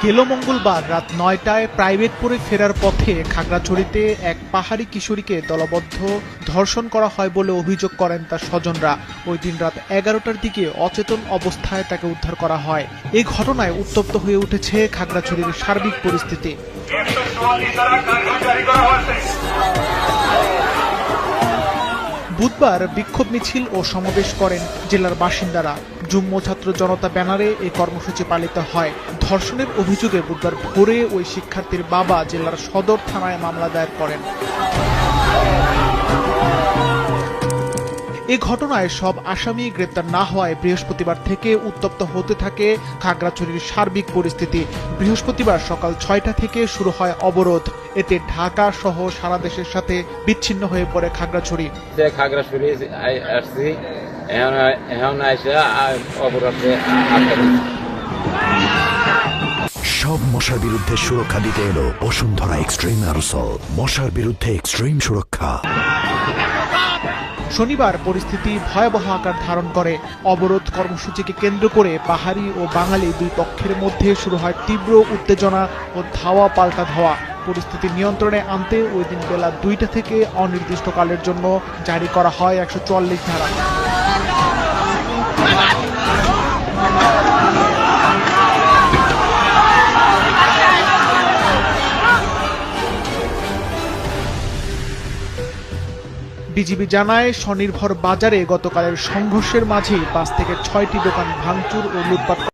গেল মঙ্গলবার রাত ৯টায় প্রাইভেট পড়ে ফেরার পথে খাগড়াছড়িতে এক পাহাড়ি কিশোরীকে দলবদ্ধ ধর্ষণ করা হয় বলে অভিযোগ করেন তার স্বজনরা। ওই দিন রাত ১১টার দিকে অচেতন অবস্থায় তাকে উদ্ধার করা হয়। এই ঘটনায় উত্তপ্ত হয়ে উঠেছে খাগড়াছড়ির সার্বিক পরিস্থিতি। বুধবার বিক্ষোভ মিছিল ও সমাবেশ করেন জেলার বাসিন্দারা। যুগ্ম ছাত্র জনতা ব্যানারে এই কর্মসূচি পালিত হয়। ধর্ষণের অভিযোগে বুধবার ভোরে ওই শিক্ষার্থীর বাবা জেলার সদর থানায় মামলা দায়ের করেন। এ ঘটনায় সব আসামি গ্রেপ্তার না হওয়ায় বৃহস্পতিবার থেকে উত্তপ্ত হতে থাকে খাগড়াছড়ির সার্বিক পরিস্থিতি। বৃহস্পতিবার সকাল ৬টা থেকে শুরু হয় অবরোধ। এতে ঢাকা সহ সারা দেশের সাথে বিচ্ছিন্ন হয়ে পড়ে খাগড়াছড়ি। সব মশার বিরুদ্ধে সুরক্ষা দিতে এলো বসুন্ধরা এক্সট্রিম অ্যারোসল, মশার বিরুদ্ধে এক্সট্রিম সুরক্ষা। শনিবার পরিস্থিতি ভয়াবহ আকার ধারণ করে। অবরোধ কর্মসূচিকে কেন্দ্র করে পাহাড়ি ও বাঙালি দুই পক্ষের মধ্যে শুরু হয় তীব্র উত্তেজনা ও ধাওয়া পাল্টা ধাওয়া। পরিস্থিতি নিয়ন্ত্রণে আনতে ওই দিন বেলা ২টা থেকে অনির্দিষ্টকালের জন্য জারি করা হয় ১৪৪ ধারা। বিজিবি জানায়, স্বনির্ভর বাজারে গতকালের সংঘর্ষের মাঝেই ৫ থেকে ৬টি দোকান ভাঙচুর ও লুটপাট